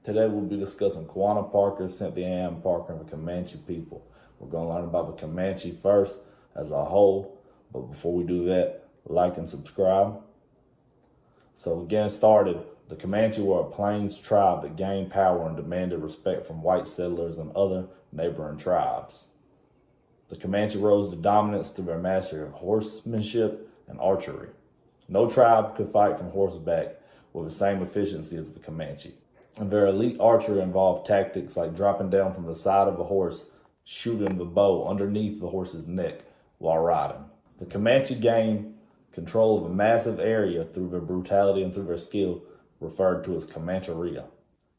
Today we'll be discussing Quanah Parker, Cynthia Ann Parker, and the Comanche people. We're going to learn about the Comanche first as a whole, but before we do that, like and subscribe. So getting started, the Comanche were a plains tribe that gained power and demanded respect from white settlers and other neighboring tribes. The Comanche rose to dominance through their mastery of horsemanship and archery. No tribe could fight from horseback with the same efficiency as the Comanche. And their elite archery involved tactics like dropping down from the side of a horse, shooting the bow underneath the horse's neck while riding. The Comanche gained control of a massive area through their brutality and through their skill, referred to as Comancheria.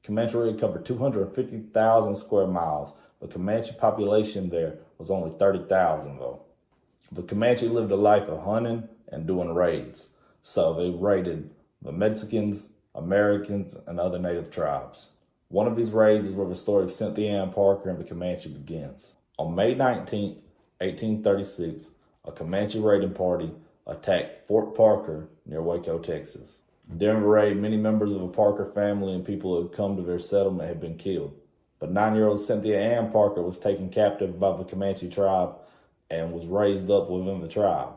Comancheria covered 250,000 square miles. The Comanche population there was only 30,000 though. The Comanche lived a life of hunting and doing raids. So they raided the Mexicans, Americans, and other native tribes. One of these raids is where the story of Cynthia Ann Parker and the Comanche begins. On May 19, 1836, a Comanche raiding party attacked Fort Parker near Waco, Texas. During the raid, many members of the Parker family and people who had come to their settlement had been killed. But 9-year-old Cynthia Ann Parker was taken captive by the Comanche tribe and was raised up within the tribe.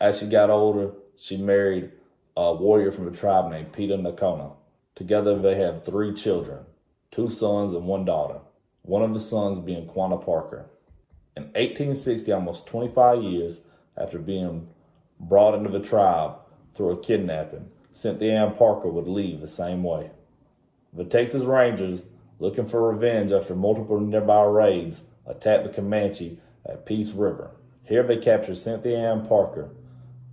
As she got older, she married a warrior from the tribe named Peter Nakona. Together they had 3 children, 2 sons and 1 daughter, one of the sons being Quanah Parker. In 1860, almost 25 years after being brought into the tribe through a kidnapping, Cynthia Ann Parker would leave the same way. The Texas Rangers, looking for revenge after multiple nearby raids, attacked the Comanche at Peace River. Here they captured Cynthia Ann Parker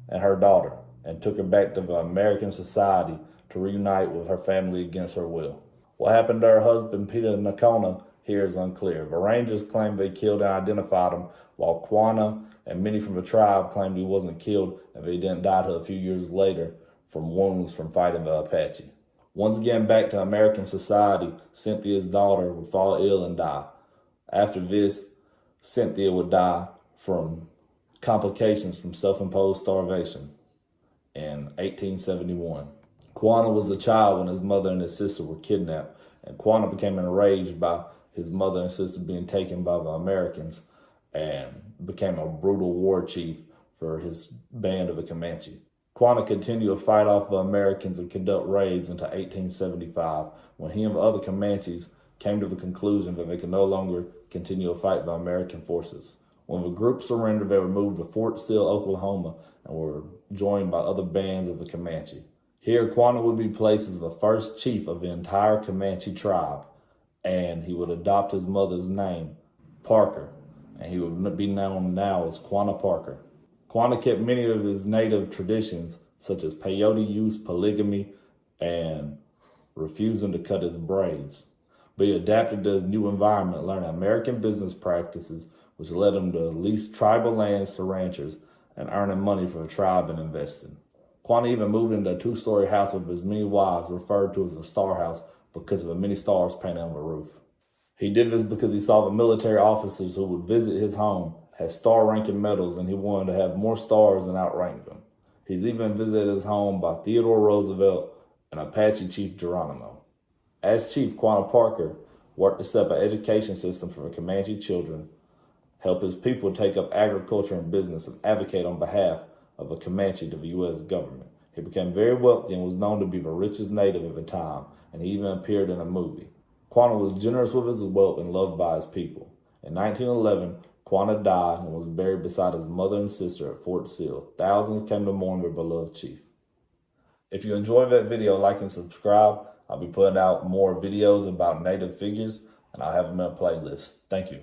and her daughter and took her back to the American society to reunite with her family against her will. What happened to her husband, Peter Nakona, here is unclear. The Rangers claimed they killed and identified him, while Quanah and many from the tribe claimed he wasn't killed and they didn't die till a few years later from wounds from fighting the Apache. Once again back to American society, Cynthia's daughter would fall ill and die. After this, Cynthia would die from complications from self-imposed starvation in 1871. Quanah was a child when his mother and his sister were kidnapped, and Quanah became enraged by his mother and sister being taken by the Americans and became a brutal war chief for his band of the Comanche. Quanah continued to fight off the Americans and conduct raids until 1875, when he and the other Comanches came to the conclusion that they could no longer continue to fight the American forces. When the group surrendered, they were moved to Fort Sill, Oklahoma, and were joined by other bands of the Comanche. Here, Quanah would be placed as the first chief of the entire Comanche tribe, and he would adopt his mother's name, Parker, and he would be known now as Quanah Parker. Quanah kept many of his native traditions, such as peyote use, polygamy, and refusing to cut his braids. But he adapted to his new environment, learning American business practices, which led him to lease tribal lands to ranchers and earning money for the tribe and investing. Quanah even moved into a 2-story house with his many wives, referred to as the Star House because of the many stars painted on the roof. He did this because he saw the military officers who would visit his home had star-ranking medals, and he wanted to have more stars and outrank them. He's even visited his home by Theodore Roosevelt and Apache Chief Geronimo. As chief, Quanah Parker worked to set up an education system for the Comanche children, help his people take up agriculture and business, and advocate on behalf of the Comanche to the U.S. government. He became very wealthy and was known to be the richest native at the time, and he even appeared in a movie. Quanah was generous with his wealth and loved by his people. In 1911, Quanah died and was buried beside his mother and sister at Fort Sill. Thousands came to mourn their beloved chief. If you enjoyed that video, like and subscribe. I'll be putting out more videos about native figures, and I'll have them in a playlist. Thank you.